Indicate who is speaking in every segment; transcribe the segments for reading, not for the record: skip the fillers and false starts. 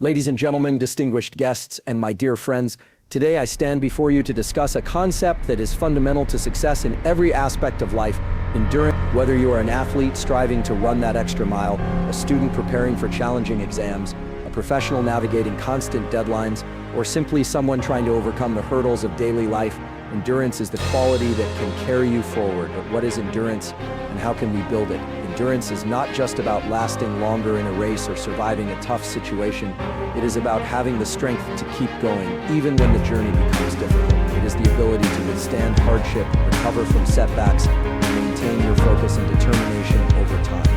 Speaker 1: Ladies and gentlemen, distinguished guests, and my dear friends, today I stand before you to discuss a concept that is fundamental to success in every aspect of life: endurance. Whether you are an athlete striving to run that extra mile, a student preparing for challenging exams, a professional navigating constant deadlines, or simply someone trying to overcome the hurdles of daily life, endurance is the quality that can carry you forward. But what is endurance, and how can we build it? Endurance is not just about lasting longer in a race or surviving a tough situation. It is about having the strength to keep going, even when the journey becomes difficult. It is the ability to withstand hardship, recover from setbacks, and maintain your focus and determination over time.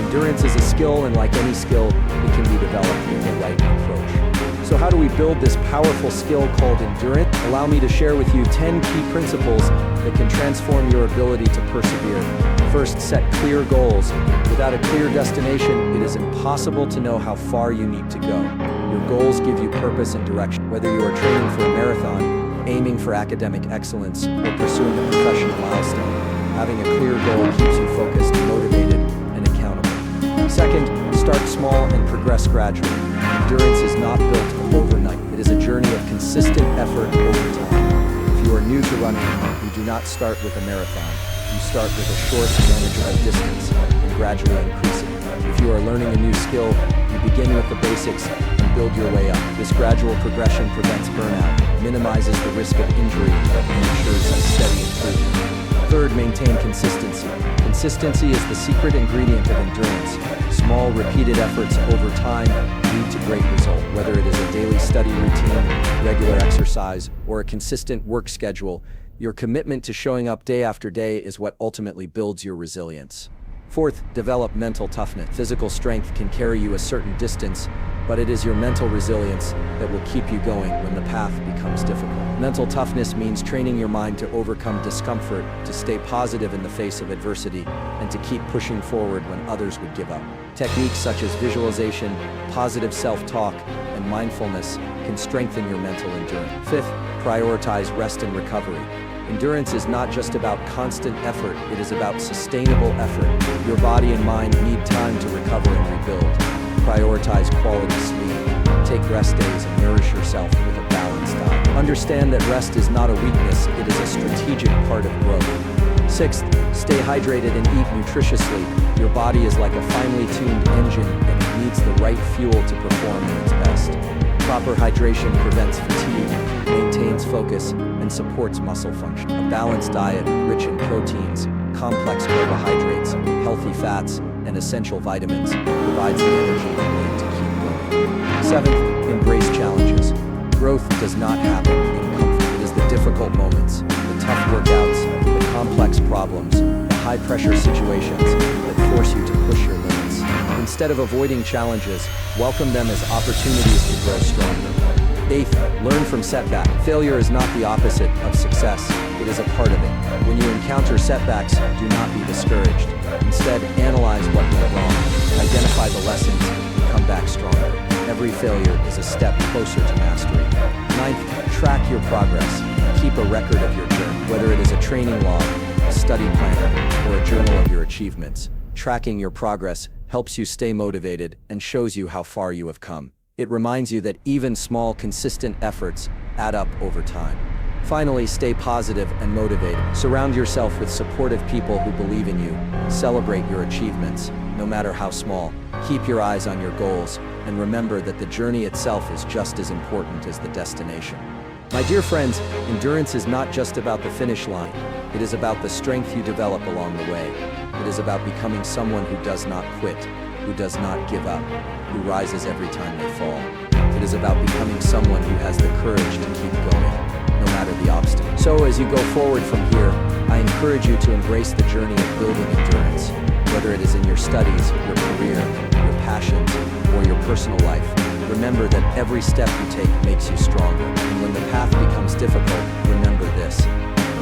Speaker 1: Endurance is a skill, and like any skill, it can be developed with the right approach. So how do we build this powerful skill called endurance? Allow me to share with you 10 key principles that can transform your ability to persevere. First, set clear goals. Without a clear destination, it is impossible to know how far you need to go. Your goals give you purpose and direction. Whether you are training for a marathon, aiming for academic excellence, or pursuing a professional milestone, having a clear goal keeps you focused, motivated, and accountable. Second, start small and progress gradually. Endurance is not built overnight. It is a journey of consistent effort over time. If you are new to running, you do not start with a marathon. You start with a short, manageable distance and gradually increase it. If you are learning a new skill, you begin with the basics and build your way up. This gradual progression prevents burnout, minimizes the risk of injury, and ensures a steady improvement. Third, maintain consistency. Consistency is the secret ingredient of endurance. Small, repeated efforts over time lead to great results. Whether it is a daily study routine, regular exercise, or a consistent work schedule, your commitment to showing up day after day is what ultimately builds your resilience. Fourth, develop mental toughness. Physical strength can carry you a certain distance, but it is your mental resilience that will keep you going when the path becomes difficult. Mental toughness means training your mind to overcome discomfort, to stay positive in the face of adversity, and to keep pushing forward when others would give up. Techniques such as visualization, positive self-talk, and mindfulness can strengthen your mental endurance. Fifth, prioritize rest and recovery. Endurance is not just about constant effort, it is about sustainable effort. Your body and mind need time to recover and rebuild. Prioritize quality sleep, take rest days, and nourish yourself with a balanced diet. Understand that rest is not a weakness, it is a strategic part of growth. Sixth, stay hydrated and eat nutritiously. Your body is like a finely tuned engine, and it needs the right fuel to perform at its best. Proper hydration prevents fatigue, maintains focus, and supports muscle function. A balanced diet, rich in proteins, complex carbohydrates, healthy fats, and essential vitamins, provides the energy you need to keep going. Seventh, embrace challenges. Growth does not happen in comfort. It is the difficult moments, the tough workouts, the complex problems, the high-pressure situations that force you to push your limits. Instead of avoiding challenges, welcome them as opportunities to grow stronger. Eighth, learn from setback. Failure is not the opposite of success, it is a part of it. When you encounter setbacks, do not be discouraged. Instead, analyze what went wrong, identify the lessons, and come back stronger. Every failure is a step closer to mastery. Ninth, track your progress. Keep a record of your journey. Whether it is a training log, a study planner, or a journal of your achievements, tracking your progress helps you stay motivated and shows you how far you have come. It reminds you that even small, consistent efforts add up over time. Finally, stay positive and motivated. Surround yourself with supportive people who believe in you. Celebrate your achievements, no matter how small. Keep your eyes on your goals, and remember that the journey itself is just as important as the destination. My dear friends, endurance is not just about the finish line. It is about the strength you develop along the way. It is about becoming someone who does not quit, who does not give up, who rises every time they fall. It is about becoming someone who has the courage to keep going, no matter the obstacle. So as you go forward from here, I encourage you to embrace the journey of building endurance. Whether it is in your studies, your career, your passions, or your personal life, remember that every step you take makes you stronger. And when the path becomes difficult, remember this: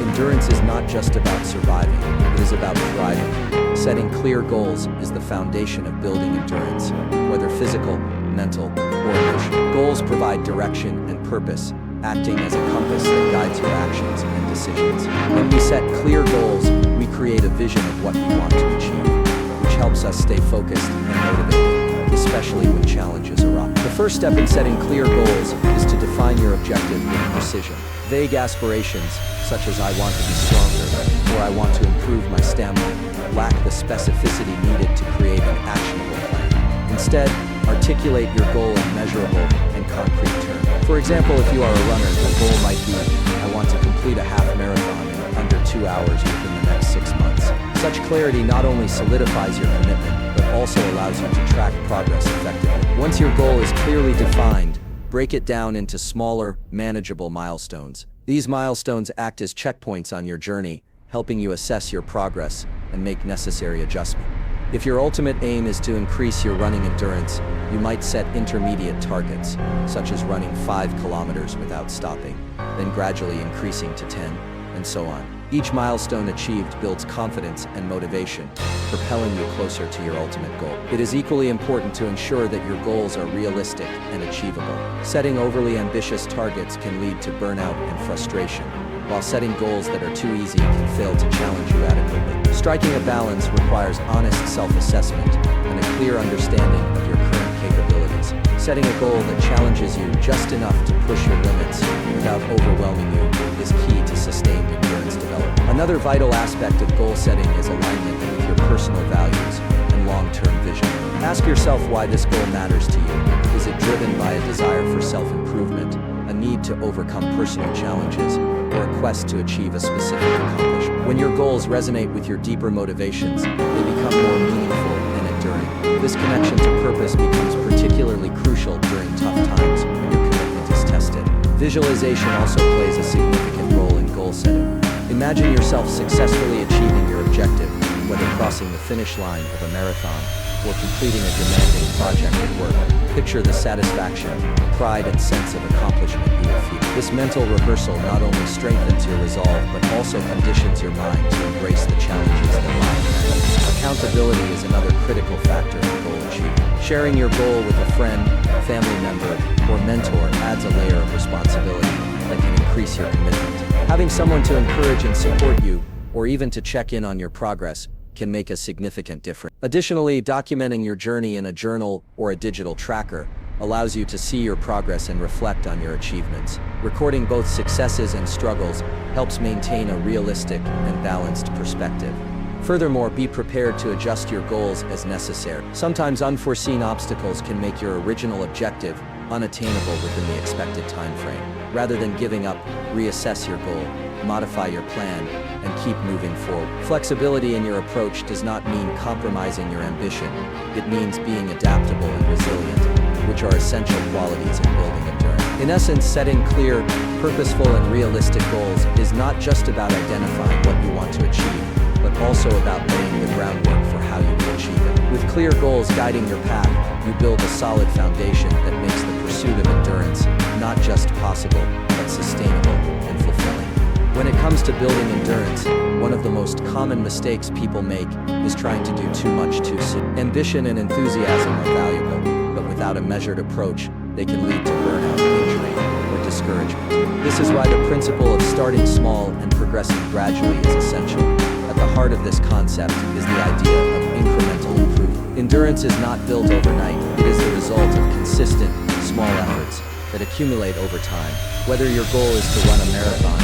Speaker 1: endurance is not just about surviving, it is about thriving. Setting clear goals is the foundation of building endurance, whether physical, mental, or emotional. Goals provide direction and purpose, acting as a compass that guides your actions and decisions. When we set clear goals, we create a vision of what we want to achieve, which helps us stay focused and motivated, especially when challenges arise. The first step in setting clear goals is to define your objective with precision. Vague aspirations, such as I want to be stronger or I want to improve my stamina, lack the specificity needed to create an actionable plan. Instead, articulate your goal in measurable and concrete terms. For example, if you are a runner, the goal might be, I want to complete a half marathon in under 2 hours within the next 6 months. Such clarity not only solidifies your commitment, but also allows you to track progress effectively. Once your goal is clearly defined, break it down into smaller, manageable milestones. These milestones act as checkpoints on your journey, helping you assess your progress and make necessary adjustments. If your ultimate aim is to increase your running endurance, you might set intermediate targets, such as running 5 kilometers without stopping, then gradually increasing to 10, and so on. Each milestone achieved builds confidence and motivation, propelling you closer to your ultimate goal. It is equally important to ensure that your goals are realistic and achievable. Setting overly ambitious targets can lead to burnout and frustration, while setting goals that are too easy can fail to challenge you adequately. Striking a balance requires honest self-assessment and a clear understanding of your current capabilities. Setting a goal that challenges you just enough to push your limits without overwhelming you is key to sustained endurance development. Another vital aspect of goal setting is alignment with your personal values and long-term vision. Ask yourself why this goal matters to you. Is it driven by a desire for self-improvement, a need to overcome personal challenges, or a quest to achieve a specific accomplishment? When your goals resonate with your deeper motivations, they become more meaningful and enduring. This connection to purpose becomes particularly crucial during tough times when your commitment is tested. Visualization also plays a significant role in goal setting. Imagine yourself successfully achieving your objective, whether crossing the finish line of a marathon or completing a demanding project at work. Picture the satisfaction, pride, and sense of accomplishment you will feel. This mental rehearsal not only strengthens your resolve, but also conditions your mind to embrace the challenges that lie ahead. Accountability is another critical factor in goal achievement. Sharing your goal with a friend, family member, or mentor adds a layer of responsibility that can increase your commitment. Having someone to encourage and support you, or even to check in on your progress, can make a significant difference. Additionally, documenting your journey in a journal or a digital tracker allows you to see your progress and reflect on your achievements. Recording both successes and struggles helps maintain a realistic and balanced perspective. Furthermore, be prepared to adjust your goals as necessary. Sometimes unforeseen obstacles can make your original objective unattainable within the expected time frame. Rather than giving up, reassess your goal, modify your plan, and keep moving forward. Flexibility in your approach does not mean compromising your ambition. It means being adaptable and resilient, which are essential qualities in building endurance. In essence, setting clear, purposeful, and realistic goals is not just about identifying what you want to achieve, but also about laying the groundwork for how you will achieve it. With clear goals guiding your path, you build a solid foundation that makes the pursuit of endurance not just possible, but sustainable and fulfilling. When it comes to building endurance, one of the most common mistakes people make is trying to do too much too soon. Ambition and enthusiasm are valuable, but without a measured approach, they can lead to burnout, injury, or discouragement. This is why the principle of starting small and progressing gradually is essential. At the heart of this concept is the idea of incremental improvement. Endurance is not built overnight. It is the result of consistent, small efforts that accumulate over time. Whether your goal is to run a marathon,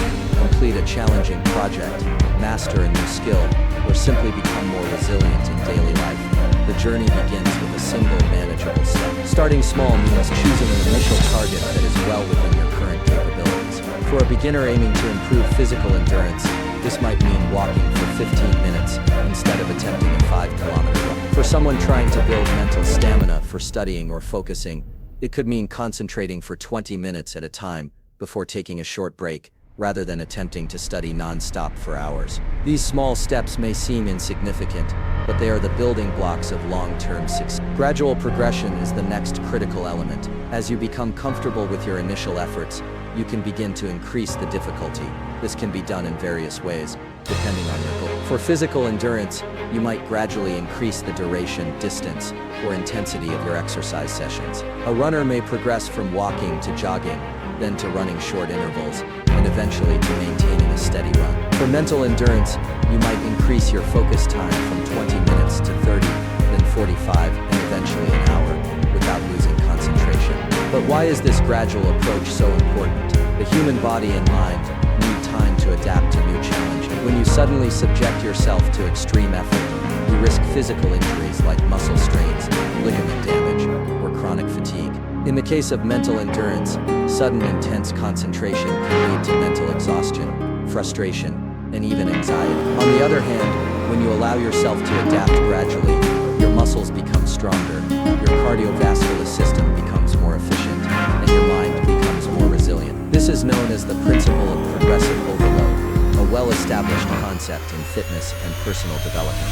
Speaker 1: complete a challenging project, master a new skill, or simply become more resilient in daily life, the journey begins with a single manageable step. Starting small means choosing an initial target that is well within your current capabilities. For a beginner aiming to improve physical endurance, this might mean walking for 15 minutes instead of attempting a 5-kilometer run. For someone trying to build mental stamina for studying or focusing, it could mean concentrating for 20 minutes at a time before taking a short break, rather than attempting to study non-stop for hours. These small steps may seem insignificant, but they are the building blocks of long-term success. Gradual progression is the next critical element. As you become comfortable with your initial efforts, you can begin to increase the difficulty. This can be done in various ways, depending on your goal. For physical endurance, you might gradually increase the duration, distance, or intensity of your exercise sessions. A runner may progress from walking to jogging, then to running short intervals, and eventually to maintaining a steady run. For mental endurance, you might increase your focus time from 20 minutes to 30, then 45, and eventually an hour, without losing concentration. But why is this gradual approach so important? The human body and mind need time to adapt to new challenge. When you suddenly subject yourself to extreme effort, you risk physical injuries like muscle strains, ligament damage, or chronic fatigue. In the case of mental endurance, sudden intense concentration can lead to mental exhaustion, frustration, and even anxiety. On the other hand, when you allow yourself to adapt gradually, your muscles become stronger, your cardiovascular system becomes more efficient, and your mind becomes more resilient. This is known as the principle of progressive overload, a well-established concept in fitness and personal development.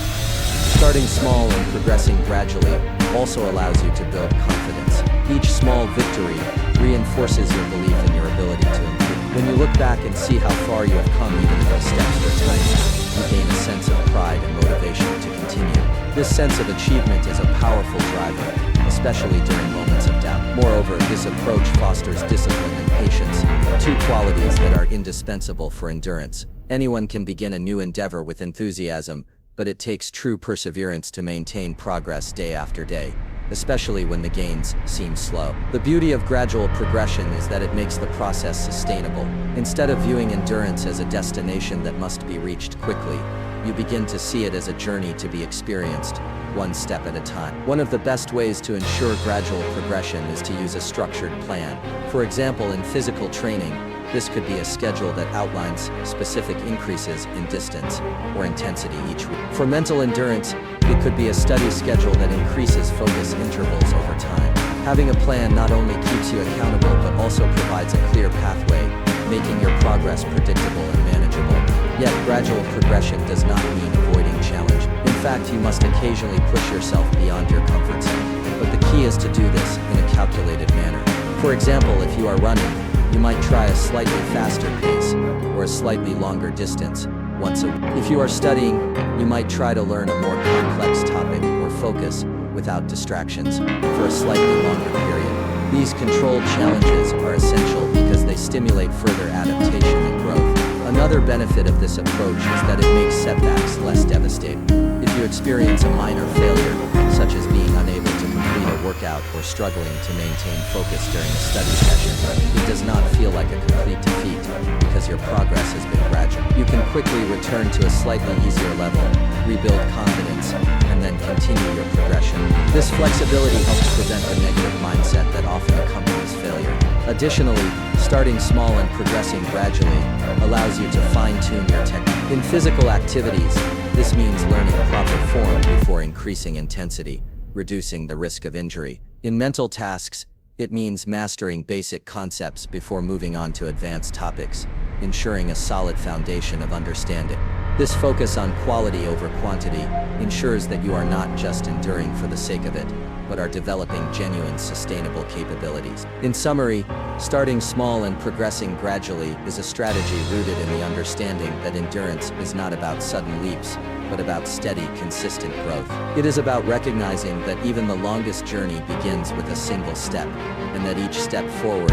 Speaker 1: Starting small and progressing gradually also allows you to build confidence. Each small victory reinforces your belief in your ability to improve. When you look back and see how far you have come, even if the steps were tiny, you gain a sense of pride and motivation to continue. This sense of achievement is a powerful driver, especially during moments of doubt. Moreover, this approach fosters discipline and patience, two qualities that are indispensable for endurance. Anyone can begin a new endeavor with enthusiasm, but it takes true perseverance to maintain progress day after day, especially when the gains seem slow. The beauty of gradual progression is that it makes the process sustainable. Instead of viewing endurance as a destination that must be reached quickly, you begin to see it as a journey to be experienced, one step at a time. One of the best ways to ensure gradual progression is to use a structured plan. For example, in physical training, this could be a schedule that outlines specific increases in distance or intensity each week. For mental endurance, it could be a study schedule that increases focus intervals over time. Having a plan not only keeps you accountable but also provides a clear pathway, making your progress predictable and manageable. Yet, gradual progression does not mean avoiding challenge. In fact, you must occasionally push yourself beyond your comfort zone. But the key is to do this in a calculated manner. For example, if you are running, you might try a slightly faster pace or a slightly longer distance once a week. If you are studying, you might try to learn a more complex topic or focus without distractions for a slightly longer period. These controlled challenges are essential because they stimulate further adaptation and growth. Another benefit of this approach is that it makes setbacks less devastating. If you experience a minor failure, such as being unable to complete a workout or struggling to maintain focus during a study session, it does not feel like a complete defeat because your progress has been gradual. You can quickly return to a slightly easier level, rebuild confidence, and then continue your progression. This flexibility helps prevent the negative mindset that often accompanies failure. Additionally, starting small and progressing gradually allows you to fine-tune your technique. In physical activities, this means learning proper form before increasing intensity, reducing the risk of injury. In mental tasks, it means mastering basic concepts before moving on to advanced topics, ensuring a solid foundation of understanding. This focus on quality over quantity ensures that you are not just enduring for the sake of it, but are developing genuine sustainable capabilities. In summary, starting small and progressing gradually is a strategy rooted in the understanding that endurance is not about sudden leaps, but about steady, consistent growth. It is about recognizing that even the longest journey begins with a single step, and that each step forward,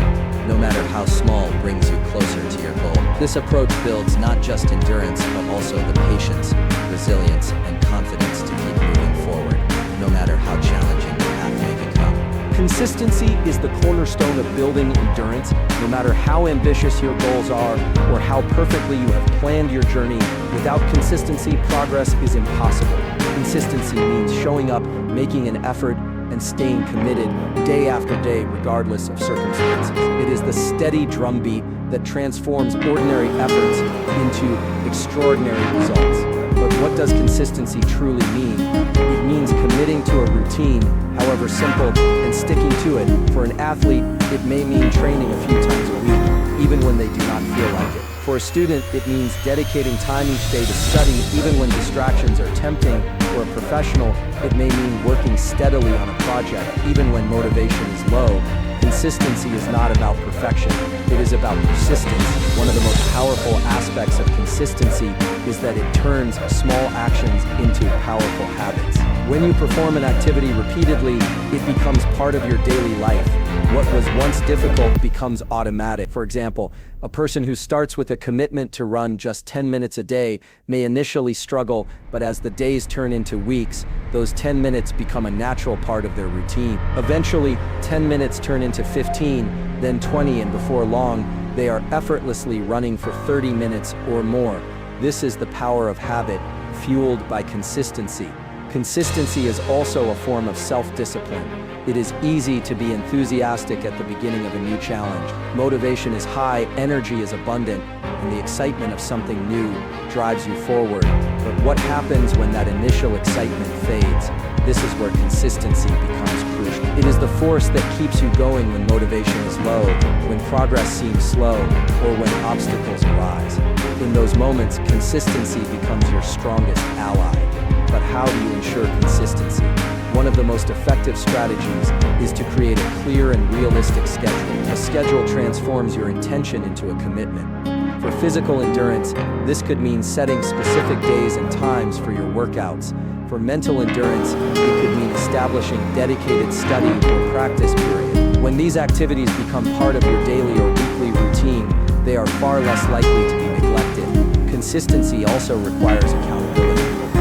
Speaker 1: no matter how small, brings you closer to your goal. This approach builds not just endurance, but also the patience, resilience, and confidence to keep moving forward, no matter how challenging the path may become.
Speaker 2: Consistency is the cornerstone of building endurance. No matter how ambitious your goals are or how perfectly you have planned your journey, without consistency, progress is impossible. Consistency means showing up, making an effort, and staying committed day after day regardless of circumstances. It is the steady drumbeat that transforms ordinary efforts into extraordinary results. But what does consistency truly mean? It means committing to a routine, however simple, and sticking to it. For an athlete, it may mean training a few times a week, even when they do not feel like it. For a student, it means dedicating time each day to study, even when distractions are tempting. For a professional, it may mean working steadily on a project, even when motivation is low. Consistency is not about perfection, it is about persistence. One of the most powerful aspects of consistency is that it turns small actions into powerful habits.
Speaker 1: When you perform an activity repeatedly, it becomes part of your daily life. What was once difficult becomes automatic. For example, a person who starts with a commitment to run just 10 minutes a day may initially struggle, but as the days turn into weeks, those 10 minutes become a natural part of their routine. Eventually, 10 minutes turn into 15, then 20, and before long, they are effortlessly running for 30 minutes or more. This is the power of habit, fueled by consistency. Consistency is also a form of self-discipline. It is easy to be enthusiastic at the beginning of a new challenge. Motivation is high, energy is abundant, and the excitement of something new drives you forward. But what happens when that initial excitement fades? This is where consistency becomes crucial. It is the force that keeps you going when motivation is low, when progress seems slow, or when obstacles arise. In those moments, consistency becomes your strongest ally. But how do you ensure consistency? One of the most effective strategies is to create a clear and realistic schedule. A schedule transforms your intention into a commitment. For physical endurance, this could mean setting specific days and times for your workouts. For mental endurance, it could mean establishing dedicated study or practice period. When these activities become part of your daily or weekly routine, they are far less likely to be neglected. Consistency also requires accountability.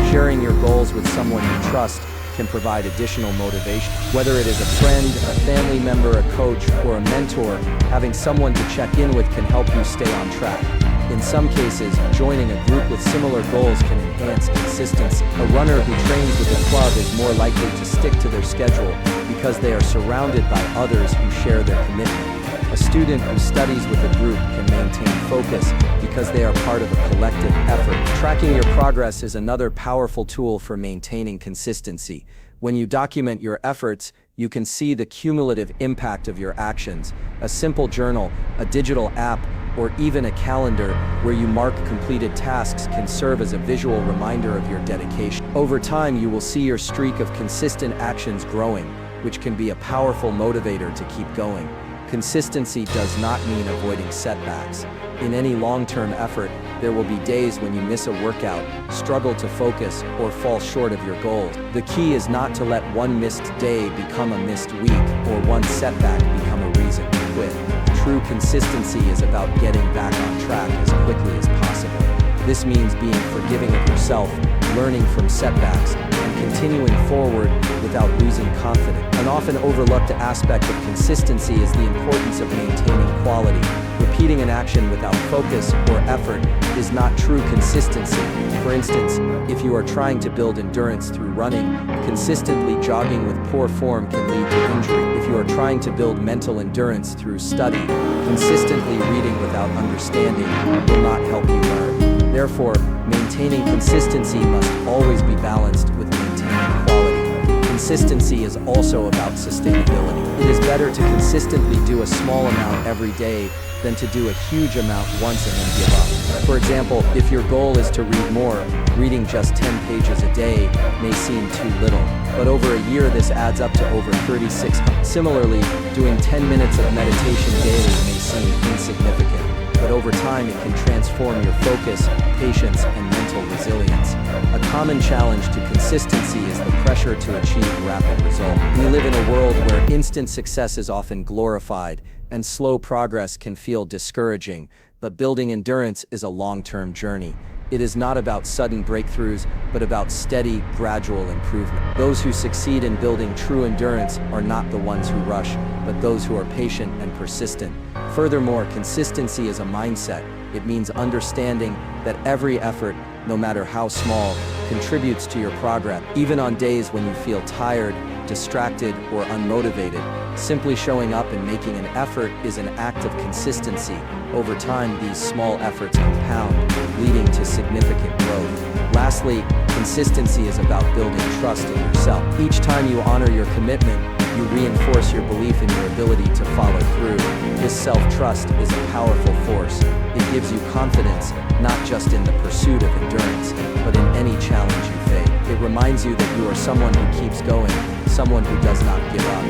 Speaker 1: Sharing your goals with someone you trust can provide additional motivation. Whether it is a friend, a family member, a coach, or a mentor, having someone to check in with can help you stay on track. In some cases, joining a group with similar goals can enhance consistency. A runner who trains with a club is more likely to stick to their schedule because they are surrounded by others who share their commitment. A student who studies with a group can maintain focus because they are part of a collective effort. Tracking your progress is another powerful tool for maintaining consistency. When you document your efforts, you can see the cumulative impact of your actions. A simple journal, a digital app, or even a calendar where you mark completed tasks can serve as a visual reminder of your dedication. Over time, you will see your streak of consistent actions growing, which can be a powerful motivator to keep going. Consistency does not mean avoiding setbacks. In any long-term effort, there will be days when you miss a workout, struggle to focus, or fall short of your goals. The key is not to let one missed day become a missed week, or one setback become a reason to quit. True consistency is about getting back on track as quickly as possible. This means being forgiving of yourself, learning from setbacks, and continuing forward without losing confidence. An often overlooked aspect of consistency is the importance of maintaining quality. Repeating an action without focus or effort is not true consistency. For instance, if you are trying to build endurance through running, consistently jogging with poor form can lead to injury. If you are trying to build mental endurance through study, consistently reading without understanding will not help you learn. Therefore, maintaining consistency must always be balanced with maintaining quality. Consistency is also about sustainability. It is better to consistently do a small amount every day than to do a huge amount once and then give up. For example, if your goal is to read more, reading just 10 pages a day may seem too little, but over a year this adds up to over 3600. Similarly, doing 10 minutes of meditation daily may seem insignificant, but over time it can transform your focus, patience, and mental resilience. A common challenge to consistency is the pressure to achieve rapid results. We live in a world where instant success is often glorified, and slow progress can feel discouraging, but building endurance is a long-term journey. It is not about sudden breakthroughs, but about steady, gradual improvement. Those who succeed in building true endurance are not the ones who rush, but those who are patient and persistent. Furthermore, consistency is a mindset. It means understanding that every effort, no matter how small, contributes to your progress. Even on days when you feel tired, distracted, or unmotivated, simply showing up and making an effort is an act of consistency. Over time, these small efforts compound, leading to significant growth. Lastly, consistency is about building trust in yourself. Each time you honor your commitment, you reinforce your belief in your ability to follow through. This self-trust is a powerful force. It gives you confidence, not just in the pursuit of endurance, but in any challenge you face. It reminds you that you are someone who keeps going, someone who does not give up.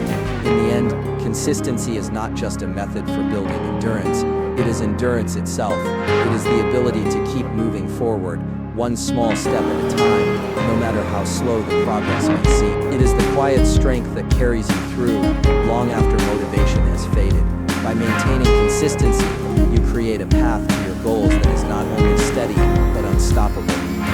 Speaker 1: In the end, consistency is not just a method for building endurance. It is endurance itself. It is the ability to keep moving forward,
Speaker 2: one small step at a time, no matter how slow the progress may seem. It is the quiet strength that carries you through, long after motivation has faded. By maintaining consistency, you create a path to your goals that is not only steady, but unstoppable.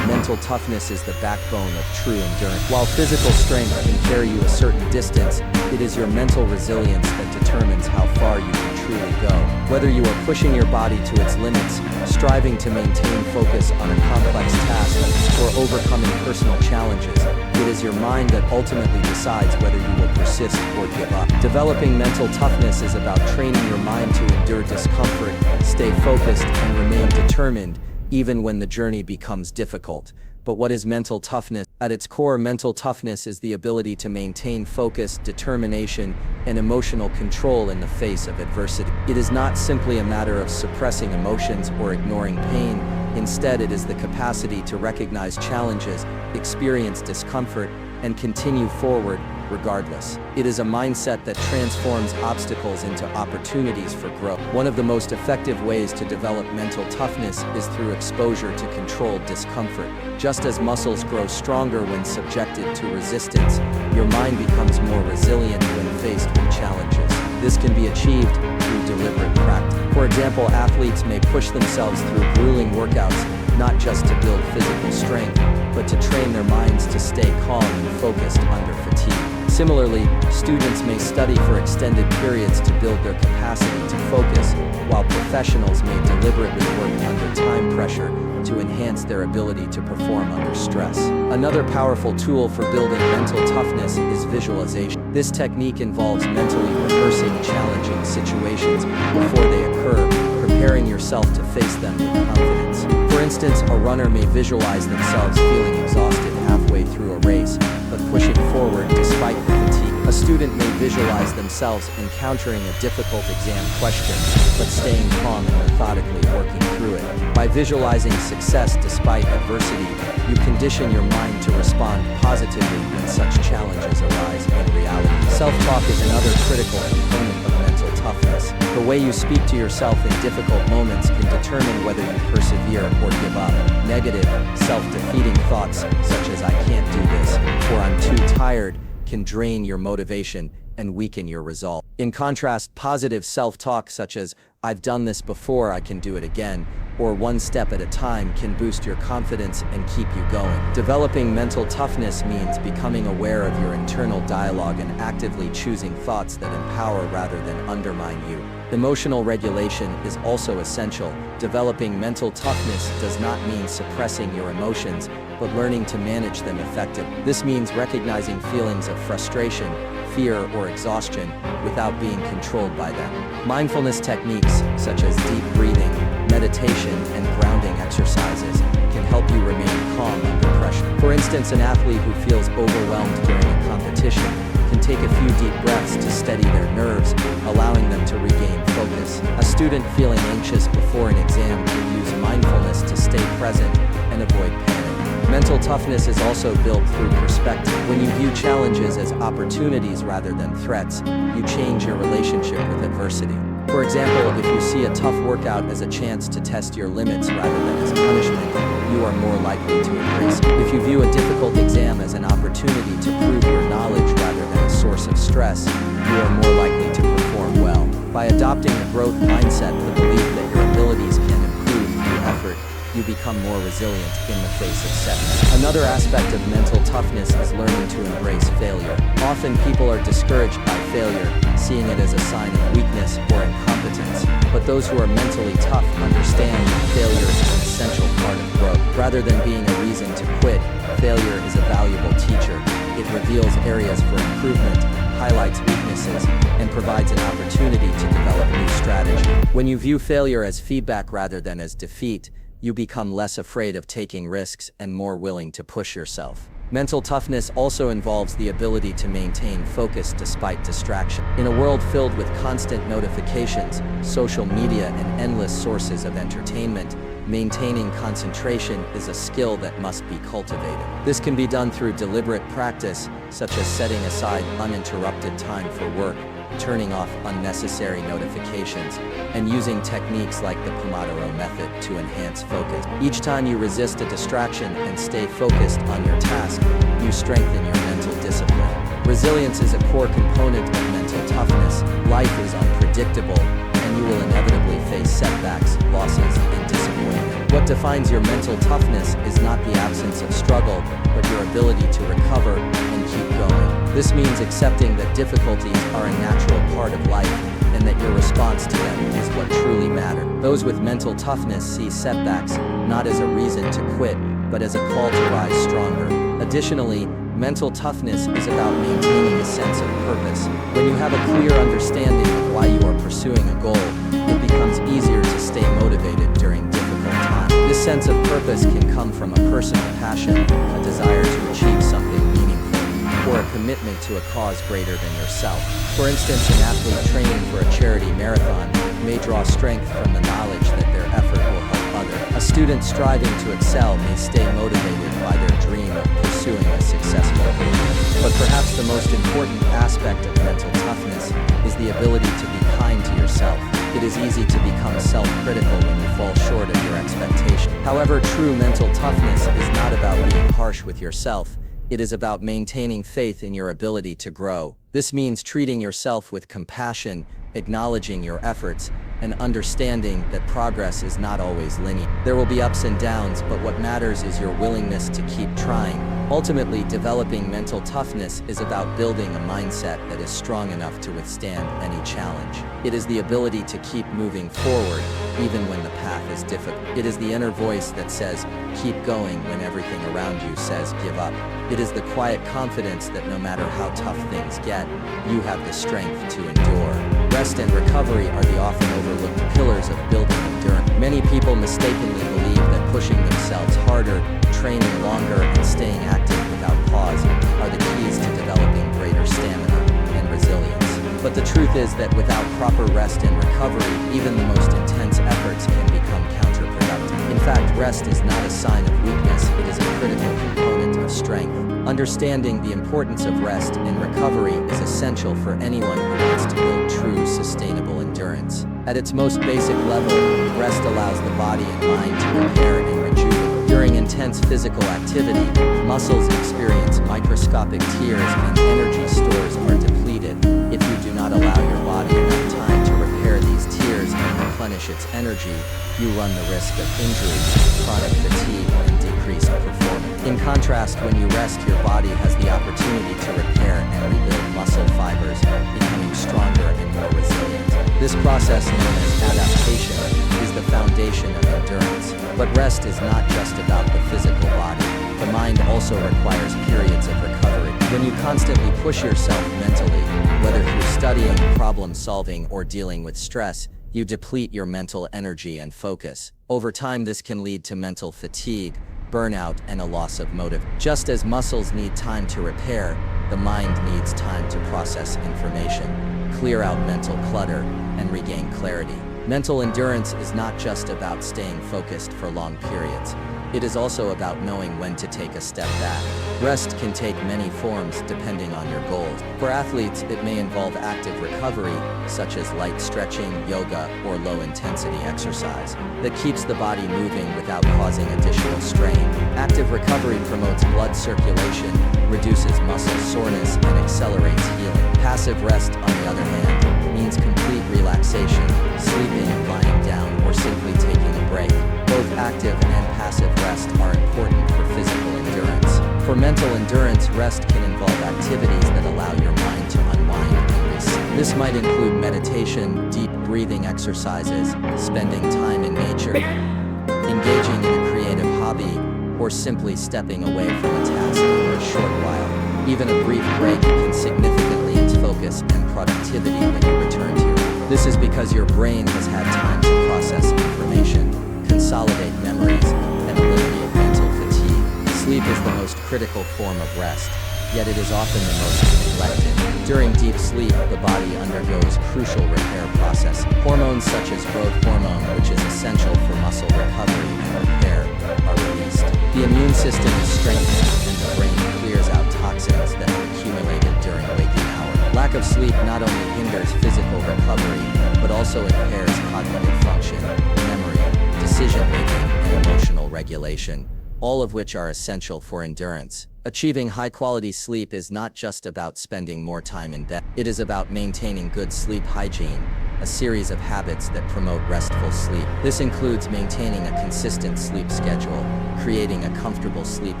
Speaker 2: Mental toughness is the backbone of true endurance. While physical strength can carry you a certain distance, it is your mental resilience that determines how far you can truly go. Whether you are pushing your body to its limits, striving to maintain focus on a complex task, or overcoming personal challenges, it is your mind that ultimately decides whether you will persist or give up. Developing mental toughness is about training your mind to endure discomfort, stay focused, and remain determined, even when the journey becomes difficult. But what is mental toughness? At its core, mental toughness is the ability to maintain focus, determination, and emotional control in the face of adversity. It is not simply a matter of suppressing emotions or ignoring pain. Instead, it is the capacity to recognize challenges, experience discomfort, and continue forward regardless. It is a mindset that transforms obstacles into opportunities for growth. One of the most effective ways to develop mental toughness is through exposure to controlled discomfort. Just as muscles grow stronger when subjected to resistance, your mind becomes more resilient when faced with challenges. This can be achieved through deliberate practice. For example, athletes may push themselves through grueling workouts, not just to build physical strength, but to train their minds to stay calm and focused under fatigue. Similarly, students may study for extended periods to build their capacity to focus, while professionals may deliberately work under time pressure to enhance their ability to perform under stress. Another powerful tool for building mental toughness is visualization. This technique involves mentally rehearsing challenging situations before they occur, preparing yourself to face them with confidence. For instance, a runner may visualize themselves feeling exhausted halfway through a race, but pushing forward despite the fatigue. A student may visualize themselves encountering a difficult exam question, but staying calm and methodically working through it. By visualizing success despite adversity, you condition your mind to respond positively when such challenges arise in reality. Self-talk is another critical component of mental toughness. The way you speak to yourself in difficult moments can determine whether you persevere or give up. Negative, self-defeating thoughts, such as "I can't do this" or "I'm too tired," can drain your motivation and weaken your resolve. In contrast, positive self-talk such as "I've done this before, I can do it again," or "one step at a time" can boost your confidence and keep you going. Developing mental toughness means becoming aware of your internal dialogue and actively choosing thoughts that empower rather than undermine you. Emotional regulation is also essential. Developing mental toughness does not mean suppressing your emotions, but learning to manage them effectively. This means recognizing feelings of frustration, fear, or exhaustion without being controlled by them. Mindfulness techniques such as deep breathing, meditation, and grounding exercises can help you remain calm under pressure. For instance, an athlete who feels overwhelmed during a competition can take a few deep breaths to steady their nerves, allowing them to regain focus. A student feeling anxious before an exam can use mindfulness to stay present and avoid panic. Mental toughness is also built through perspective. When you view challenges as opportunities rather than threats, you change your relationship with adversity. For example, if you see a tough workout as a chance to test your limits rather than as punishment, you are more likely to embrace it. If you view a difficult exam as an opportunity to prove your knowledge rather than a source of stress, you are more likely to perform well. By adopting a growth mindset, the belief that your abilities can improve through effort, you become more resilient in the face of setbacks. Another aspect of mental toughness is learning to embrace failure. Often people are discouraged by failure, seeing it as a sign of weakness or incompetence. But those who are mentally tough understand that failure is an essential part of growth. Rather than being a reason to quit, failure is a valuable teacher. It reveals areas for improvement, highlights weaknesses, and provides an opportunity to develop new strategy. When you view failure as feedback rather than as defeat, you become less afraid of taking risks and more willing to push yourself. Mental toughness also involves the ability to maintain focus despite distraction. In a world filled with constant notifications, social media, and endless sources of entertainment, maintaining concentration is a skill that must be cultivated. This can be done through deliberate practice, such as setting aside uninterrupted time for work, turning off unnecessary notifications, and using techniques like the Pomodoro method to enhance focus. Each time you resist a distraction and stay focused on your task, you strengthen your mental discipline. Resilience is a core component of mental toughness. Life is unpredictable, and you will inevitably face setbacks, losses, and disappointment. What defines your mental toughness is not the absence of struggle, but your ability to recover and keep going. This means accepting that difficulties are a natural part of life, and that your response to them is what truly matters. Those with mental toughness see setbacks not as a reason to quit, but as a call to rise stronger. Additionally, mental toughness is about maintaining a sense of purpose. When you have a clear understanding of why you are pursuing a goal, it becomes easier to stay motivated during difficult times. This sense of purpose can come from a personal passion, a desire to achieve something meaningful, or a commitment to a cause greater than yourself. For instance, an athlete training for a charity marathon may draw strength from the knowledge that their effort will help others. A student striving to excel may stay motivated by their dream of pursuing a successful career. But perhaps the most important aspect of mental toughness is the ability to be kind to yourself. It is easy to become self-critical when you fall short of your expectations. However, true mental toughness is not about being harsh with yourself. It is about maintaining faith in your ability to grow. This means treating yourself with compassion, acknowledging your efforts, and understanding that progress is not always linear. There will be ups and downs, but what matters is your willingness to keep trying. Ultimately, developing mental toughness is about building a mindset that is strong enough to withstand any challenge. It is the ability to keep moving forward, even when the path is difficult. It is the inner voice that says, keep going when everything around you says, give up. It is the quiet confidence that no matter how tough things get, you have the strength to endure. Rest and recovery are the often overlooked pillars of building endurance. Many people mistakenly believe that pushing themselves harder, training longer, and staying active without pause are the keys to developing greater stamina and resilience. But the truth is that without proper rest and recovery, even the most intense efforts can become counterproductive. In fact, rest is not a sign of weakness, it is a critical component of strength. Understanding the importance of rest and recovery is essential for anyone who wants to build true, sustainable endurance. At its most basic level, rest allows the body and mind to repair and rejuvenate. During intense physical activity, muscles experience microscopic tears and energy stores are depleted. If you do not allow your body enough time to repair these tears and replenish its energy, you run the risk of injuries, chronic fatigue, and decreased performance. In contrast, when you rest, your body has the opportunity to repair and rebuild muscle fibers, becoming stronger and more resilient. This process, known as adaptation, is the foundation of endurance. But rest is not just about the physical body. The mind also requires periods of recovery. When you constantly push yourself mentally, whether through studying, problem solving, or dealing with stress, you deplete your mental energy and focus. Over time, this can lead to mental fatigue, burnout, and a loss of motive. Just as muscles need time to repair, the mind needs time to process information, clear out mental clutter, and regain clarity. Mental endurance is not just about staying focused for long periods. It is also about knowing when to take a step back. Rest can take many forms depending on your goals. For athletes, it may involve active recovery, such as light stretching, yoga, or low-intensity exercise, that keeps the body moving without causing additional strain. Active recovery promotes blood circulation, reduces muscle soreness, and accelerates healing. Passive rest, on the other hand, means complete relaxation, sleeping, lying down, or simply taking a break. Both active and passive rest are important for physical endurance. For mental endurance, rest can involve activities that allow your mind to unwind and reset. This might include meditation, deep breathing exercises, spending time in nature, engaging in a creative hobby, or simply stepping away from a task for a short while. Even a brief break can significantly enhance focus and productivity when you return to your work. This is because your brain has had time to process information, consolidate memories, and eliminate mental fatigue. Sleep is the most critical form of rest, yet it is often the most neglected. During deep sleep, the body undergoes crucial repair processes. Hormones such as growth hormone, which is essential for muscle recovery and repair, are released. The immune system is strengthened, and the brain clears out toxins that have accumulated during waking hours. Lack of sleep not only hinders physical recovery, but also impairs cognitive function, memory, decision-making, and emotional regulation, all of which are essential for endurance. Achieving high-quality sleep is not just about spending more time in bed. It is about maintaining good sleep hygiene, a series of habits that promote restful sleep. This includes maintaining a consistent sleep schedule, creating a comfortable sleep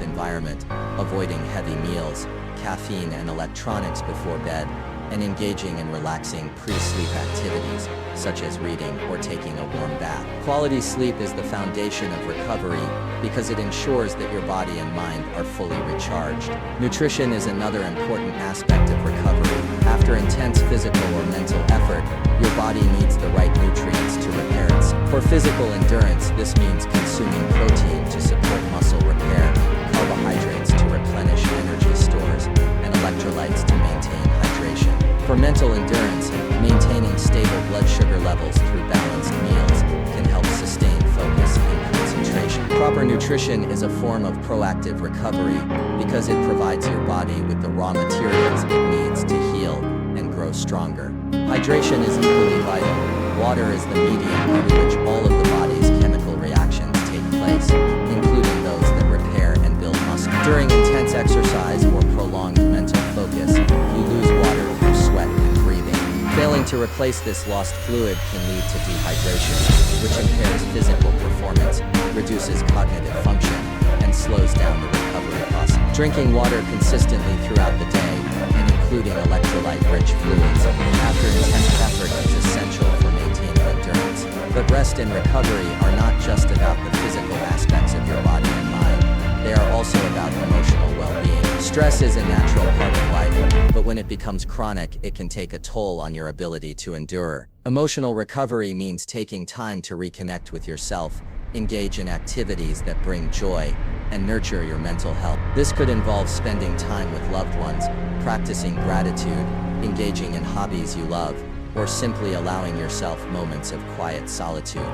Speaker 2: environment, avoiding heavy meals, caffeine and electronics before bed, and engaging in relaxing pre-sleep activities, such as reading or taking a warm bath. Quality sleep is the foundation of recovery because it ensures that your body and mind are fully recharged. Nutrition is another important aspect of recovery. After intense physical or mental effort, your body needs the right nutrients to repair itself. For physical endurance, this means consuming protein to support muscle repair, carbohydrates to replenish energy stores, and electrolytes to maintain hydration. For mental endurance, maintaining stable blood sugar levels through balanced meals can help sustain focus and concentration. Proper nutrition is a form of proactive recovery because it provides your body with the raw materials it needs to heal and grow stronger. Hydration is equally vital. Water is the medium through which all of the body's chemical reactions take place, including those that repair and build muscle. During intense exercise or prolonged mental focus, you lose water through sweat and breathing. Failing to replace this lost fluid can lead to dehydration, which impairs physical performance, reduces cognitive function, and slows down the recovery process. Drinking water consistently throughout the day, and including electrolyte-rich fluids, after intense effort is essential for maintaining endurance. But rest and recovery are not just about the physical aspects of your body and mind. They are also about emotional well-being. Stress is a natural part of life, but when it becomes chronic, it can take a toll on your ability to endure. Emotional recovery means taking time to reconnect with yourself, engage in activities that bring joy, and nurture your mental health. This could involve spending time with loved ones, practicing gratitude, engaging in hobbies you love, or simply allowing yourself moments of quiet solitude.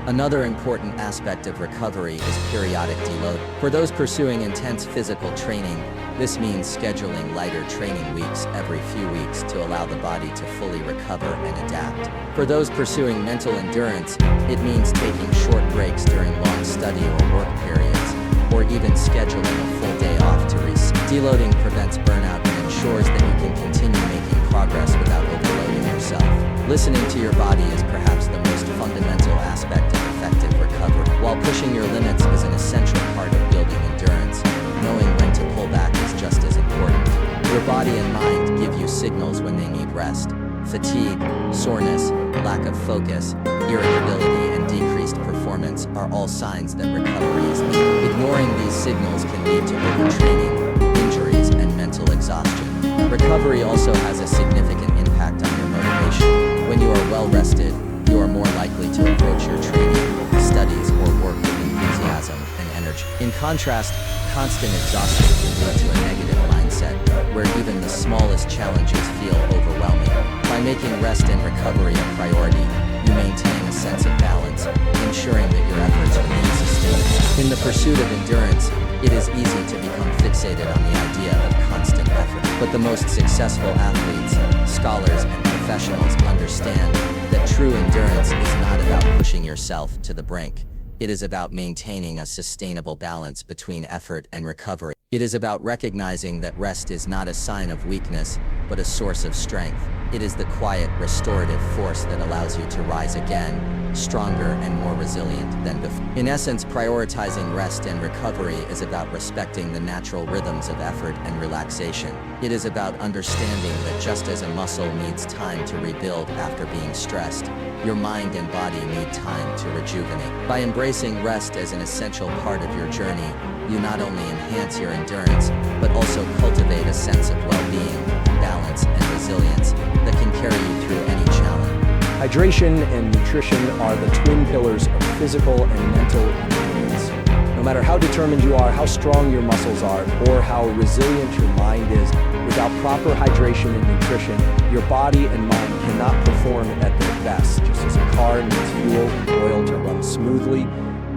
Speaker 2: Another important aspect of recovery is periodic deload. For those pursuing intense physical training, this means scheduling lighter training weeks every few weeks to allow the body to fully recover and adapt. For those pursuing mental endurance, it means taking short breaks during long study or work periods, or even scheduling a full day off to reset. Deloading prevents burnout and ensures that you can continue making progress without overloading yourself. Listening to your body is perhaps the most fundamental aspect of effective recovery. While pushing your limits is an essential part of building endurance, knowing when to pull back is just as important. Your body and mind give you signals when they need rest. Fatigue, soreness, lack of focus, irritability, and decreased performance are all signs that recovery is needed. Ignoring these signals can lead to overtraining, injuries, and mental exhaustion. Recovery also has a significant impact on your motivation. When you are well rested, you are more likely to approach your training, studies, or work with enthusiasm and energy. In contrast, constant exhaustion can lead to a negative mindset, where even the smallest challenges feel overwhelming. By making rest and recovery a priority, you maintain a sense of balance, ensuring that your efforts remain sustainable. In the pursuit of endurance, it is easy to become fixated on the idea of constant effort. But the most successful athletes, scholars, and professionals understand that true endurance is not about pushing yourself to the brink. It is about maintaining a sustainable balance between effort and recovery. It is about recognizing that rest is not a sign of weakness, but a source of strength. It is the quiet, restorative force that allows you to rise again, stronger and more resilient than before. In essence, prioritizing rest and recovery is about respecting the natural rhythms of effort and relaxation. It is about understanding that just as a muscle needs time to rebuild after being stressed, your mind and body need time to rejuvenate. By embracing rest as an essential part of your journey, you not only enhance your endurance, but also cultivate a sense of well-being, balance, and resilience that can carry you through any challenge.
Speaker 1: Hydration and nutrition are the twin pillars of physical and mental endurance. No matter how determined you are, how strong your muscles are, or how resilient your mind is, without proper hydration and nutrition, your body and mind cannot perform at their best. Just as a car needs fuel and oil to run smoothly,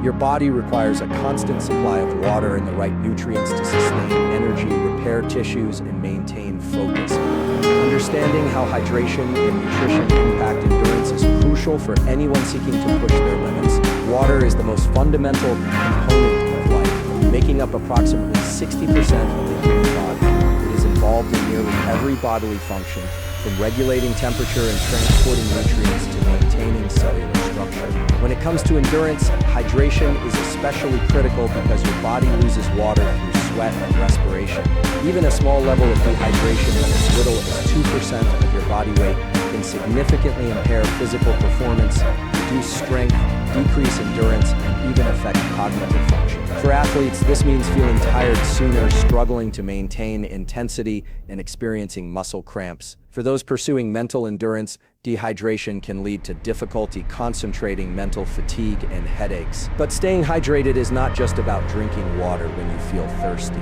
Speaker 1: your body requires a constant supply of water and the right nutrients to sustain energy, repair tissues, and maintain focus. Understanding how hydration and nutrition impact endurance is crucial for anyone seeking to push their limits. Water is the most fundamental component of life, making up approximately 60% of the human body. It is involved in nearly every bodily function, from regulating temperature and transporting nutrients to maintaining cellular structure. When it comes to endurance, hydration is especially critical because your body loses water through sweat and respiration. Even a small level of dehydration, as little as 2% of your body weight, can significantly impair physical performance, reduce strength, decrease endurance, and even affect cognitive function. For athletes, this means feeling tired sooner, struggling to maintain intensity, and experiencing muscle cramps. For those pursuing mental endurance, dehydration can lead to difficulty concentrating, mental fatigue, and headaches. But staying hydrated is not just about drinking water when you feel thirsty.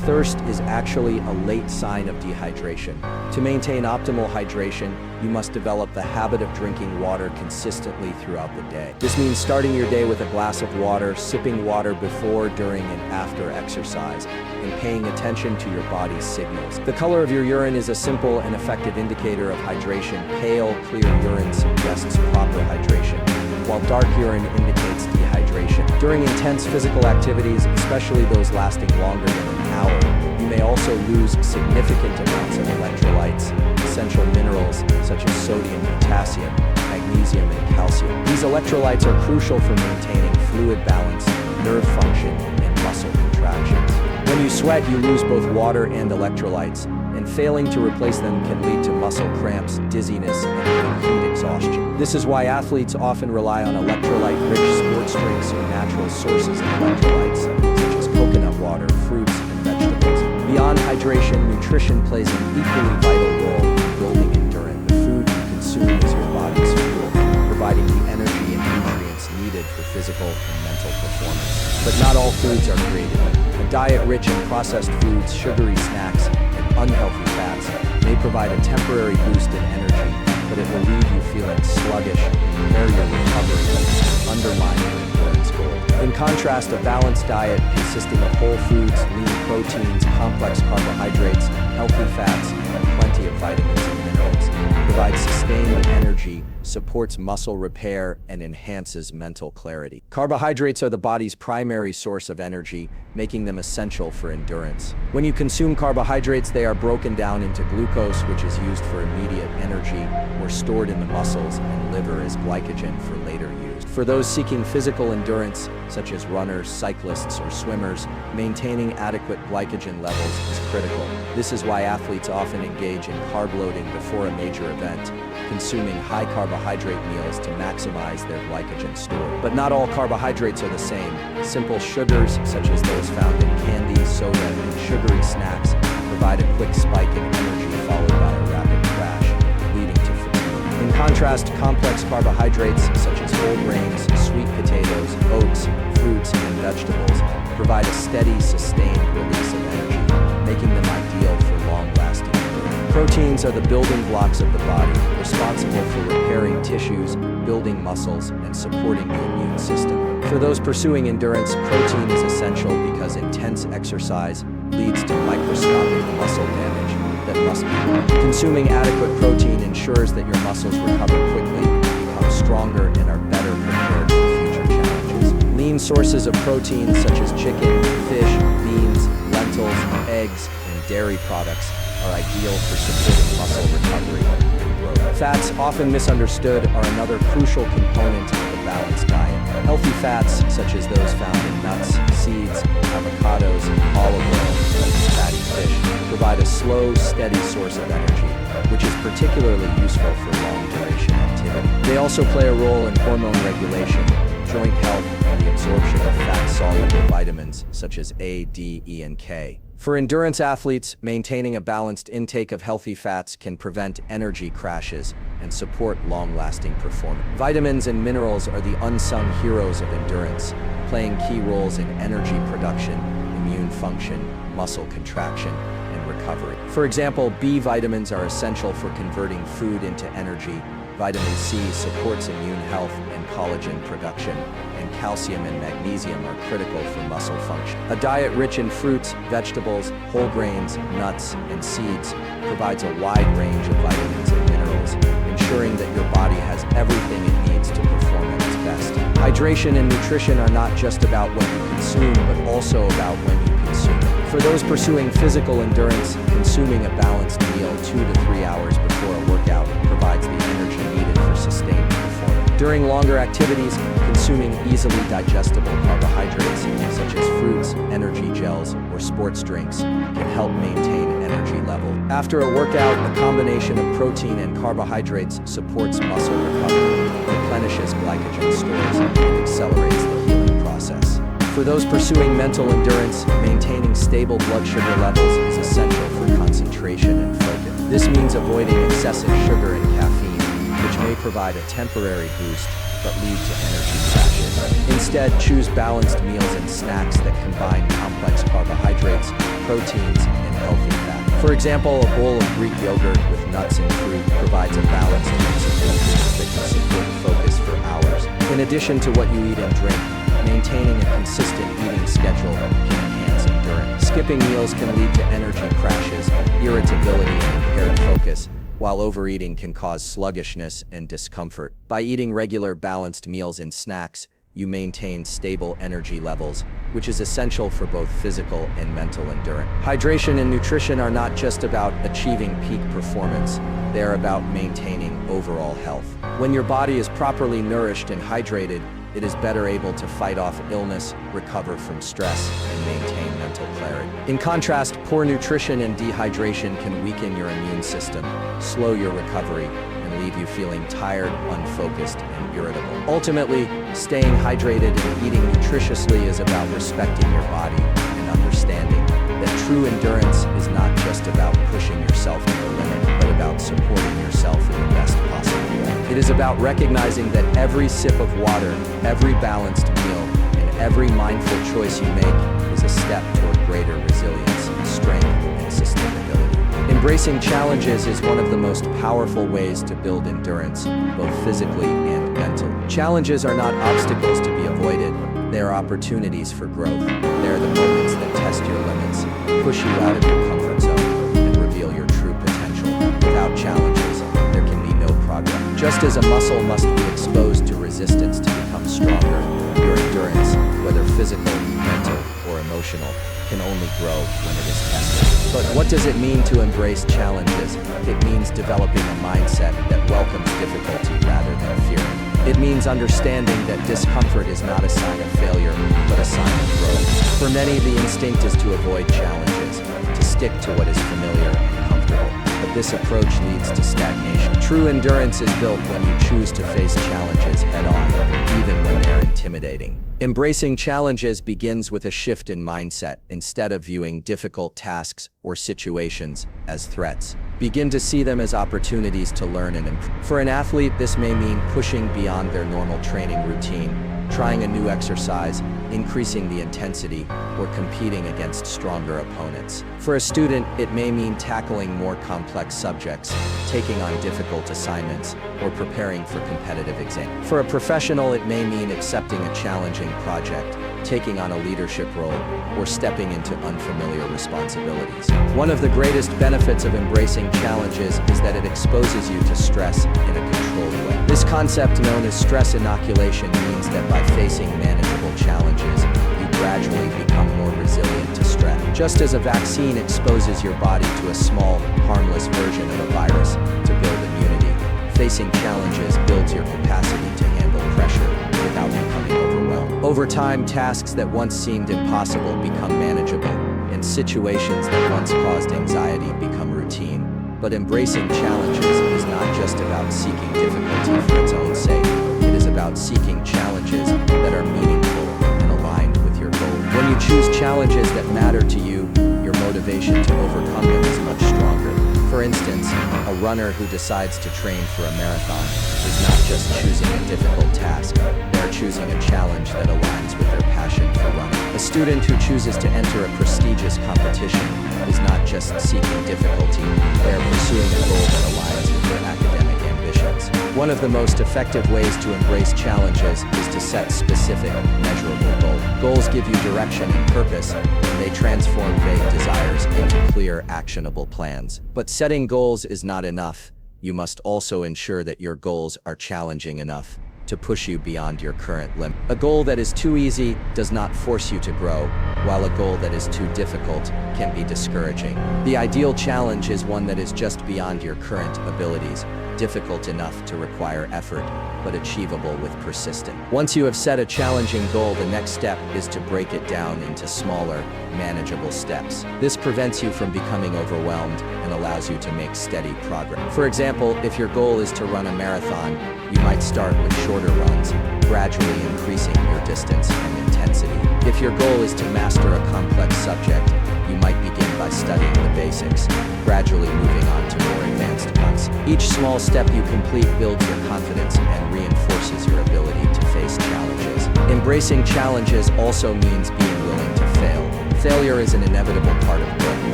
Speaker 1: Thirst is actually a late sign of dehydration. To maintain optimal hydration, you must develop the habit of drinking water consistently throughout the day. This means starting your day with a glass of water, sipping water before, during, and after exercise, and paying attention to your body's signals. The color of your urine is a simple and effective indicator of hydration. Pale, clear urine suggests proper hydration, while dark urine indicates dehydration. During intense physical activities, especially those lasting longer than an hour, you may also lose significant amounts of electrolytes, essential minerals such as sodium, potassium, magnesium, and calcium. These electrolytes are crucial for maintaining fluid balance, nerve function, and muscle contractions. When you sweat, you lose both water and electrolytes, and failing to replace them can lead to muscle cramps, dizziness, and heat exhaustion. This is why athletes often rely on electrolyte-rich sports drinks or natural sources of electrolytes, such as coconut water, fruits, and vegetables. Beyond hydration, nutrition plays an equally vital role in building endurance. The food you consume is your body's fuel, providing the energy and nutrients needed for physical and mental performance. But not all foods are created. A diet rich in processed foods, sugary snacks, and unhealthy fats may provide a temporary boost in energy, but it will leave you feeling sluggish, impair your recovery, and undermine your endurance goals. In contrast, a balanced diet consisting of whole foods, lean proteins, complex carbohydrates, healthy fats, and plenty of vitamins and minerals provides sustained energy, supports muscle repair, and enhances mental clarity. Carbohydrates are the body's primary source of energy, making them essential for endurance. When you consume carbohydrates, they are broken down into glucose, which is used for immediate energy, or stored in the muscles and liver as glycogen for later use. For those seeking physical endurance, such as runners, cyclists, or swimmers, maintaining adequate glycogen levels is critical. This is why athletes often engage in carb loading before a major event, consuming high carbohydrate meals to maximize their glycogen store. But not all carbohydrates are the same. Simple sugars, such as those found in candy, soda, and sugary snacks, provide a quick spike in energy followed by a rapid crash, leading to fatigue. In contrast, complex carbohydrates, such as whole grains, sweet potatoes, oats, fruits, and vegetables, provide a steady, sustained release of energy, making them ideal for long-lasting endurance. Proteins are the building blocks of the body, responsible for repairing tissues, building muscles, and supporting the immune system. For those pursuing endurance, protein is essential because intense exercise leads to microscopic muscle damage that must be removed. Consuming adequate protein ensures that your muscles recover quickly, become stronger, and are better prepared for future challenges. Lean sources of protein such as chicken, fish, beans, lentils, eggs, and dairy products are ideal for supporting muscle recovery and growth. Fats, often misunderstood, are another crucial component of a balanced diet. Healthy fats, such as those found in nuts, seeds, avocados, olive oil, and fatty fish, provide a slow, steady source of energy, which is particularly useful for long-duration activity. They also play a role in hormone regulation, joint health, and the absorption of fat-soluble vitamins such as A, D, E, and K. For endurance athletes, maintaining a balanced intake of healthy fats can prevent energy crashes and support long-lasting performance. Vitamins and minerals are the unsung heroes of endurance, playing key roles in energy production, immune function, muscle contraction, and recovery. For example, B vitamins are essential for converting food into energy, Vitamin C supports immune health and collagen production, and calcium and magnesium are critical for muscle function. A diet rich in fruits, vegetables, whole grains, nuts, and seeds provides a wide range of vitamins and minerals, ensuring that your body has everything it needs to perform at its best. Hydration and nutrition are not just about what you consume, but also about when you consume it. For those pursuing physical endurance, consuming a balanced meal 2 to 3 hours before a workout provides the energy needed for sustained performance. During longer activities, consuming easily digestible carbohydrates such as fruits, energy gels, or sports drinks can help maintain energy level. After a workout, a combination of protein and carbohydrates supports muscle recovery, replenishes glycogen stores, and accelerates the healing process. For those pursuing mental endurance, maintaining stable blood sugar levels is essential for concentration and focus. This means avoiding excessive sugar and caffeine, which may provide a temporary boost but lead to energy crashes. Instead, choose balanced meals and snacks that combine complex carbohydrates, proteins, and healthy fat. For example, a bowl of Greek yogurt with nuts and fruit provides a balanced mix of nutrients that can support focus for hours. In addition to what you eat and drink, maintaining a consistent eating schedule can enhance endurance. Skipping meals can lead to energy crashes, irritability, and impaired focus, while overeating can cause sluggishness and discomfort. By eating regular balanced meals and snacks, you maintain stable energy levels, which is essential for both physical and mental endurance. Hydration and nutrition are not just about achieving peak performance, they are about maintaining overall health. When your body is properly nourished and hydrated, it is better able to fight off illness, recover from stress, and maintain mental clarity. In contrast, poor nutrition and dehydration can weaken your immune system, slow your recovery, and leave you feeling tired, unfocused, and irritable. Ultimately, staying hydrated and eating nutritiously is about respecting your body and understanding that true endurance is not just about pushing yourself to the limit, but about supporting yourself in the best possible way. It is about recognizing that every sip of water, every balanced meal, and every mindful choice you make is a step toward greater resilience, strength, and sustainability. Embracing challenges is one of the most powerful ways to build endurance, both physically and mentally. Challenges are not obstacles to be avoided, they are opportunities for growth. They are the moments that test your limits, push you out of your comfort zone, and reveal your true potential. Without challenges, there can be no progress. Just as a muscle must be exposed to resistance to become stronger, your endurance, whether physical, mental, or emotional, can only grow when it is tested. But what does it mean to embrace challenges? It means developing a mindset that welcomes difficulty rather than fearing. It means understanding that discomfort is not a sign of failure, but a sign of growth. For many, the instinct is to avoid challenges, to stick to what is familiar and comfortable. But this approach leads to stagnation. True endurance is built when you choose to face challenges head-on, even when they're intimidating. Embracing challenges begins with a shift in mindset. Instead of viewing difficult tasks or situations as threats, begin to see them as opportunities to learn and improve. For an athlete, this may mean pushing beyond their normal training routine, trying a new exercise, increasing the intensity, or competing against stronger opponents. For a student, it may mean tackling more complex subjects, taking on difficult assignments, or preparing for competitive exams. For a professional, it may mean accepting a challenging project, taking on a leadership role, or stepping into unfamiliar responsibilities. One of the greatest benefits of embracing challenges is that it exposes you to stress in a controlled way. This concept, known as stress inoculation, means that by facing manageable challenges, you gradually become more resilient to stress. Just as a vaccine exposes your body to a small, harmless version of a virus to build immunity, facing challenges builds your capacity to handle pressure without becoming overwhelmed. Over time, tasks that once seemed impossible become manageable, and situations that once caused anxiety become routine. But embracing challenges is not just about seeking difficulty for its own sake. It is about seeking challenges that are meaningful and aligned with your goal. When you choose challenges that matter to you, your motivation to overcome them is much stronger. For instance, a runner who decides to train for a marathon is not just choosing a difficult task, they're choosing a challenge that aligns with their passion for running. A student who chooses to enter a prestigious competition is not just seeking difficulty, they are pursuing a goal that aligns with their academic ambitions.
Speaker 2: One of the most effective ways to embrace challenges is to set specific, measurable goals. Goals give you direction and purpose, and they transform vague desires into clear, actionable plans. But setting goals is not enough. You must also ensure that your goals are challenging enough to push you beyond your current limit. A goal that is too easy does not force you to grow, while a goal that is too difficult can be discouraging. The ideal challenge is one that is just beyond your current abilities, difficult enough to require effort, but achievable with persistence. Once you have set a challenging goal, the next step is to break it down into smaller, manageable steps. This prevents you from becoming overwhelmed and allows you to make steady progress. For example, if your goal is to run a marathon, you might start with shorter runs, gradually increasing your distance and intensity. If your goal is to master a complex subject, you might begin by studying the basics, gradually moving on to more advanced concepts. Each small step you complete builds your confidence and reinforces your ability to face challenges. Embracing challenges also means being willing to fail. Failure is an inevitable part of growth.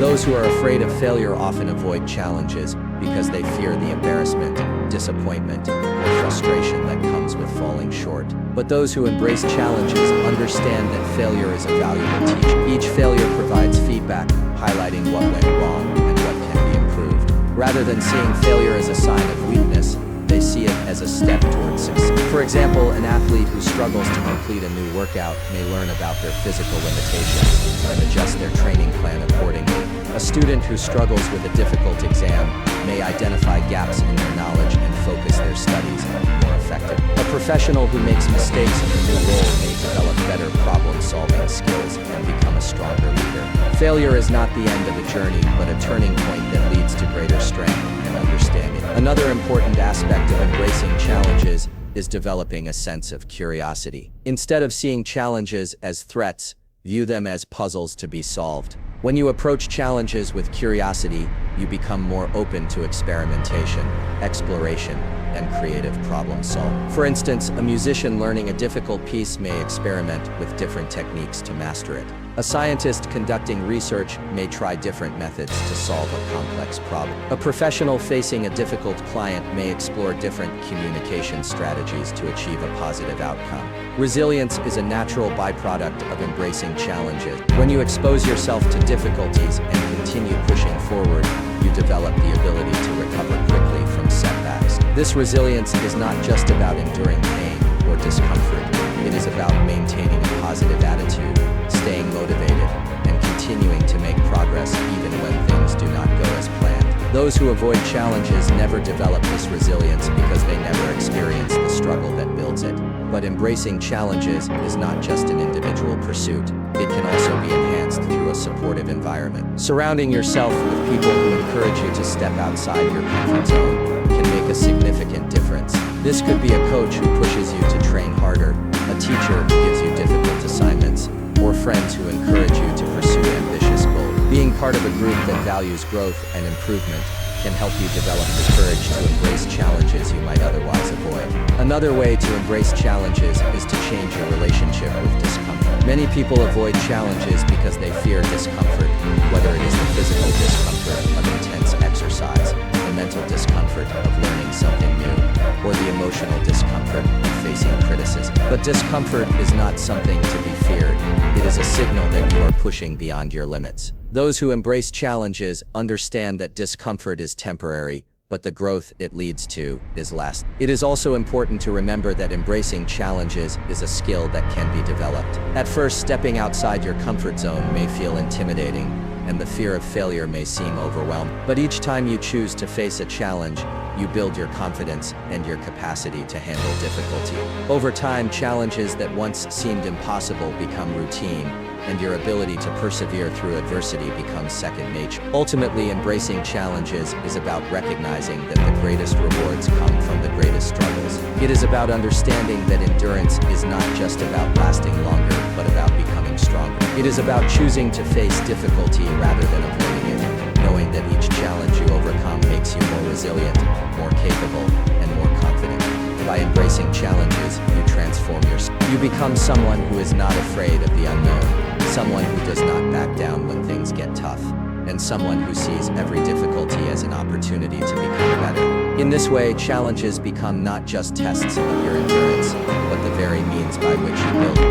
Speaker 2: Those who are afraid of failure often avoid challenges because they fear the embarrassment, disappointment, or frustration that comes with falling short. But those who embrace challenges understand that failure is a valuable teacher. Each failure provides feedback, highlighting what went wrong and what can be improved. Rather than seeing failure as a sign of weakness, they see it as a step towards success. For example, an athlete who struggles to complete a new workout may learn about their physical limitations and adjust their training plan accordingly. A student who struggles with a difficult exam may identify gaps in their knowledge and focus their studies more effectively. A professional who makes mistakes in a new role may develop better problem-solving skills and become a stronger leader. Failure is not the end of a journey, but a turning point that leads to greater strength and understanding. Another important aspect of embracing challenges is developing a sense of curiosity. Instead of seeing challenges as threats, view them as puzzles to be solved. When you approach challenges with curiosity, you become more open to experimentation, exploration, and creative problem solving. For instance, a musician learning a difficult piece may experiment with different techniques to master it. A scientist conducting research may try different methods to solve a complex problem. A professional facing a difficult client may explore different communication strategies to achieve a positive outcome. Resilience is a natural byproduct of embracing challenges. When you expose yourself to difficulties and continue pushing forward, you develop the ability to recover quickly from setbacks. This resilience is not just about enduring pain or discomfort. It is about maintaining a positive attitude, staying motivated, and continuing to make progress even when things do not go as planned. Those who avoid challenges never develop this resilience because they never experience the struggle that builds it. But embracing challenges is not just an individual pursuit. It can also be enhanced through a supportive environment. Surrounding yourself with people who encourage you to step outside your comfort zone can make a significant difference. This could be a coach who pushes you to train harder, a teacher who gives you difficult assignments, or friends who encourage you to pursue ambitious goals. Being part of a group that values growth and improvement can help you develop the courage to embrace challenges you might otherwise avoid. Another way to embrace challenges is to change your relationship with discomfort. Many people avoid challenges because they fear discomfort, whether it is the physical discomfort of intense exercise, the mental discomfort of learning something new, or the emotional discomfort of facing criticism. But discomfort is not something to be feared. It is a signal that you are pushing beyond your limits. Those who embrace challenges understand that discomfort is temporary, but the growth it leads to is lasting. It is also important to remember that embracing challenges is a skill that can be developed. At first, stepping outside your comfort zone may feel intimidating, and the fear of failure may seem overwhelming. But each time you choose to face a challenge, you build your confidence and your capacity to handle difficulty. Over time, challenges that once seemed impossible become routine, and your ability to persevere through adversity becomes second nature. Ultimately, embracing challenges is about recognizing that the greatest rewards come from the greatest struggles. It is about understanding that endurance is not just about lasting longer, but about becoming stronger. It is about choosing to face difficulty rather than avoiding it, knowing that each challenge you overcome makes you more resilient, more capable, and more confident. By embracing challenges, you transform yourself. You become someone who is not afraid of the unknown, someone who does not back down when things get tough,
Speaker 3: and someone who sees every difficulty as an opportunity to become better. In this way, challenges become not just tests of your endurance, but the very means by which you build